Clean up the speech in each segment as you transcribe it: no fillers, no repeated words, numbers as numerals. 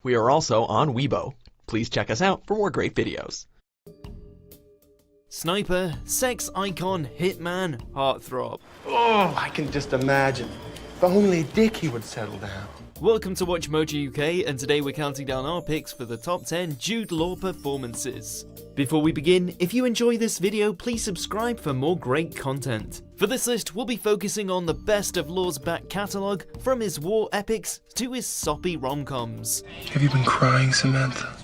We are also on Weibo. Please check us out for more great videos. Sniper, sex icon, hitman, heartthrob. Oh, I can just imagine. If only Dickie would settle down. Welcome to WatchMojo UK, and today we're counting down our picks for the top 10 Jude Law performances. Before we begin, if you enjoy this video, please subscribe for more great content. For this list, we'll be focusing on the best of Law's back catalogue, from his war epics to his soppy rom-coms. Have you been crying, Samantha?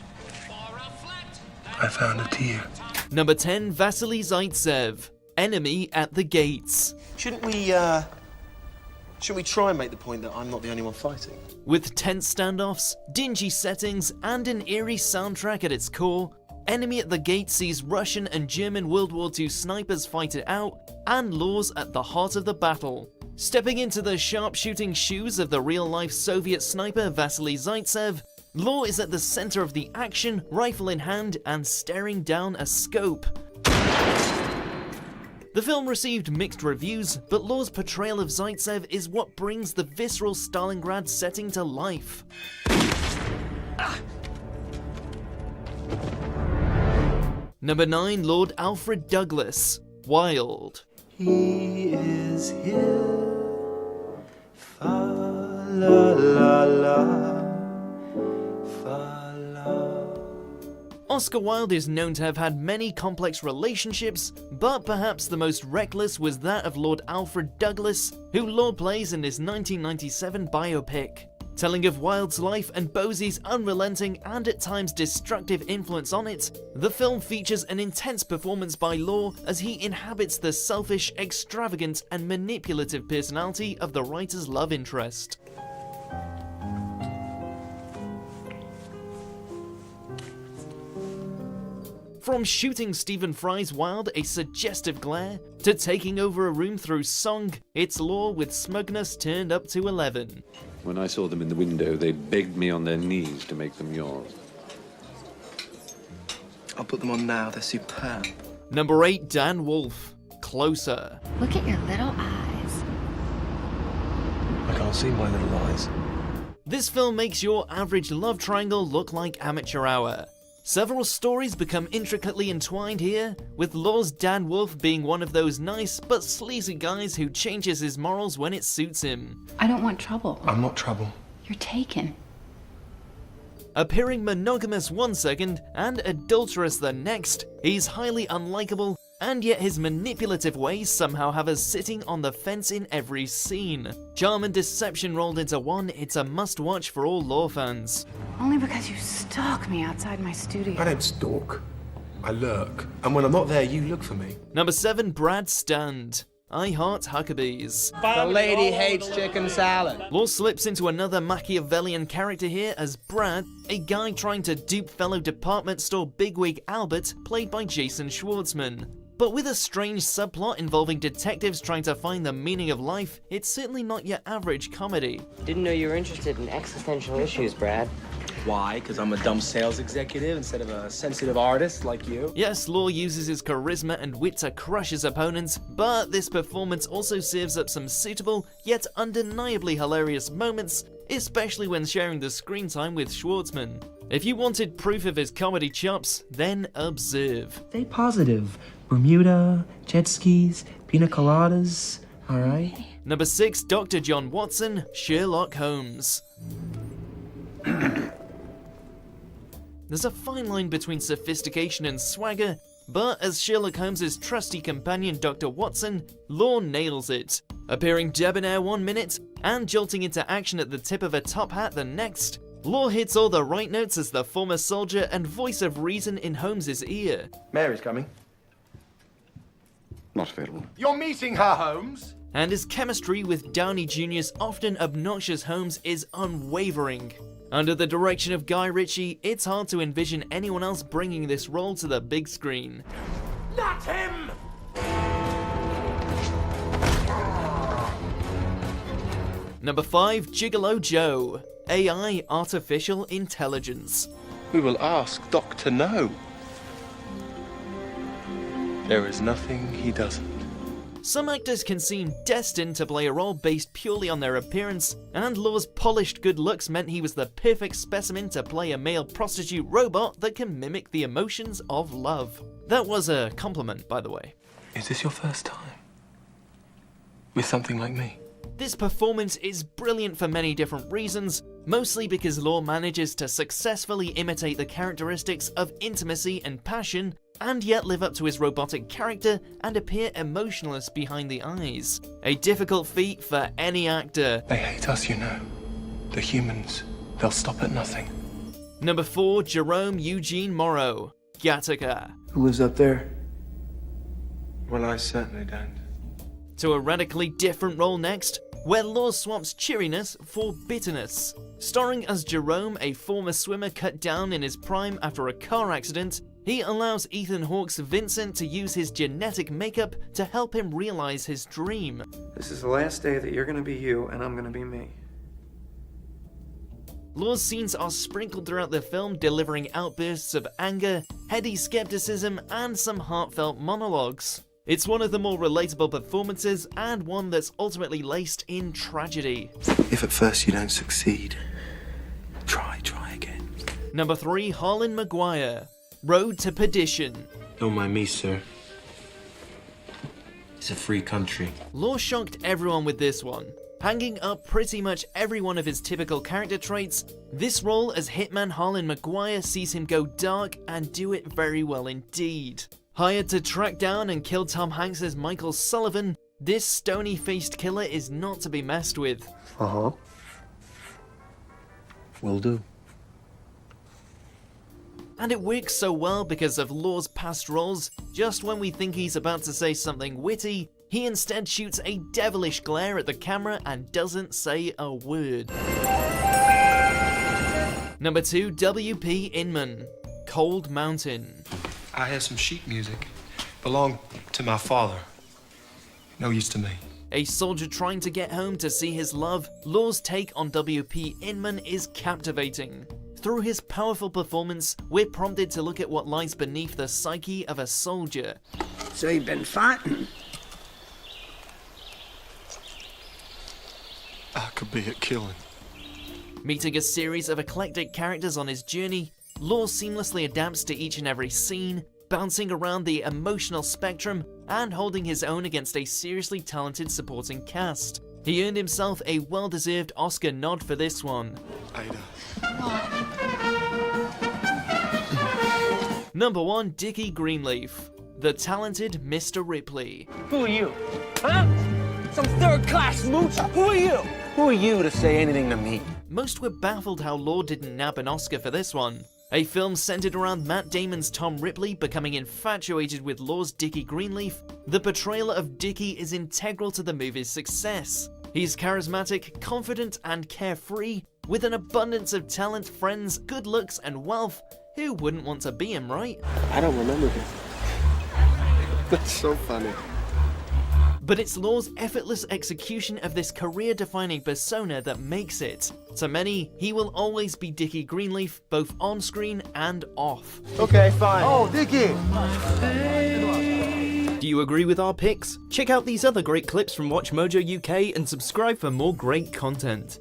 I found a tear. Number 10, Vassili Zaitsev, Enemy at the Gates. Shouldn't we try and make the point that I'm not the only one fighting? With tense standoffs, dingy settings, and an eerie soundtrack at its core, Enemy at the Gates sees Russian and German World War II snipers fight it out, and Law's at the heart of the battle. Stepping into the sharpshooting shoes of the real-life Soviet sniper Vassili Zaitsev, Law is at the center of the action, rifle in hand, and staring down a scope. The film received mixed reviews, but Law's portrayal of Zaitsev is what brings the visceral Stalingrad setting to life. Number 9, Lord Alfred Douglas, Wilde. He is here. Fa la la la. Fa la. Oscar Wilde is known to have had many complex relationships, but perhaps the most reckless was that of Lord Alfred Douglas, who Law plays in his 1997 biopic. Telling of Wilde's life and Bosie's unrelenting and at times destructive influence on it, the film features an intense performance by Law as he inhabits the selfish, extravagant, and manipulative personality of the writer's love interest. From shooting Stephen Fry's Wilde a suggestive glare, to taking over a room through song, it's Law with smugness turned up to 11. When I saw them in the window, they begged me on their knees to make them yours. I'll put them on now, they're superb. Number 8, Dan Wolfe, Closer. Look at your little eyes. I can't see my little eyes. This film makes your average love triangle look like amateur hour. Several stories become intricately entwined here, with Law's Dan Wolfe being one of those nice but sleazy guys who changes his morals when it suits him. I don't want trouble. I'm not trouble. You're taken. Appearing monogamous one second and adulterous the next, he's highly unlikable, and yet his manipulative ways somehow have us sitting on the fence in every scene. Charm and deception rolled into one, it's a must-watch for all Law fans. Only because you stalk me outside my studio. I don't stalk. I lurk. And when I'm not there, you look for me. Number 7, Brad Stand, I Heart Huckabees. The lady hates chicken salad. Law slips into another Machiavellian character here as Brad, a guy trying to dupe fellow department store bigwig Albert, played by Jason Schwartzman. But with a strange subplot involving detectives trying to find the meaning of life, it's certainly not your average comedy. Didn't know you were interested in existential issues, Brad. Why? Because I'm a dumb sales executive instead of a sensitive artist like you? Yes, Law uses his charisma and wit to crush his opponents, but this performance also serves up some suitable, yet undeniably hilarious moments, especially when sharing the screen time with Schwartzman. If you wanted proof of his comedy chops, then observe. Stay positive. Bermuda, jet skis, pina coladas, alright? Number 6, Dr. John Watson, Sherlock Holmes. There's a fine line between sophistication and swagger, but as Sherlock Holmes' trusty companion Dr. Watson, Law nails it. Appearing debonair one minute, and jolting into action at the tip of a top hat the next, Law hits all the right notes as the former soldier and voice of reason in Holmes' ear. Mary's coming. Not available. You're meeting her, Holmes? And his chemistry with Downey Jr.'s often obnoxious Holmes is unwavering. Under the direction of Guy Ritchie, it's hard to envision anyone else bringing this role to the big screen. Not him! Number 5, Gigolo Joe, AI Artificial Intelligence. We will ask Dr. No. There is nothing he doesn't. Some actors can seem destined to play a role based purely on their appearance, and Law's polished good looks meant he was the perfect specimen to play a male prostitute robot that can mimic the emotions of love. That was a compliment, by the way. Is this your first time? With something like me? This performance is brilliant for many different reasons, mostly because Law manages to successfully imitate the characteristics of intimacy and passion, and yet live up to his robotic character and appear emotionless behind the eyes. A difficult feat for any actor. They hate us, you know. The humans. They'll stop at nothing. Number 4, Jerome Eugene Mauro, Gattaca. Who lives up there? Well, I certainly don't. To a radically different role next, where Law swaps cheeriness for bitterness. Starring as Jerome, a former swimmer cut down in his prime after a car accident, he allows Ethan Hawke's Vincent to use his genetic makeup to help him realize his dream. This is the last day that you're gonna be you and I'm gonna be me. Law's scenes are sprinkled throughout the film, delivering outbursts of anger, heady skepticism, and some heartfelt monologues. It's one of the more relatable performances, and one that's ultimately laced in tragedy. If at first you don't succeed, try again. Number 3, Harlan Mcguire, Road to Perdition. Don't mind me, sir. It's a free country. Law shocked everyone with this one. Hanging up pretty much every one of his typical character traits, this role as Hitman Harlan Mcguire sees him go dark and do it very well indeed. Hired to track down and kill Tom Hanks' Michael Sullivan, this stony-faced killer is not to be messed with. Uh-huh. Will do. And it works so well because of Law's past roles. Just when we think he's about to say something witty, he instead shoots a devilish glare at the camera and doesn't say a word. Number 2, W.P. Inman, Cold Mountain. I have some sheet music. Belonged to my father. No use to me. A soldier trying to get home to see his love, Law's take on W.P. Inman is captivating. Through his powerful performance, we're prompted to look at what lies beneath the psyche of a soldier. So you've been fighting? I could be at killing. Meeting a series of eclectic characters on his journey, Law seamlessly adapts to each and every scene, bouncing around the emotional spectrum and holding his own against a seriously talented supporting cast. He earned himself a well-deserved Oscar nod for this one. Ada. Number 1, Dickie Greenleaf, the talented Mr. Ripley. Who are you? Huh? Some third-class mooch? Who are you? Who are you to say anything to me? Most were baffled how Law didn't nab an Oscar for this one. A film centered around Matt Damon's Tom Ripley becoming infatuated with Law's Dickie Greenleaf, the portrayal of Dickie is integral to the movie's success. He's charismatic, confident, and carefree, with an abundance of talent, friends, good looks, and wealth. Who wouldn't want to be him, right? I don't remember this. That's so funny. But it's Law's effortless execution of this career-defining persona that makes it. To many, he will always be Dickie Greenleaf, both on-screen and off. Okay, fine. Oh, Dickie! Do you agree with our picks? Check out these other great clips from WatchMojo UK and subscribe for more great content.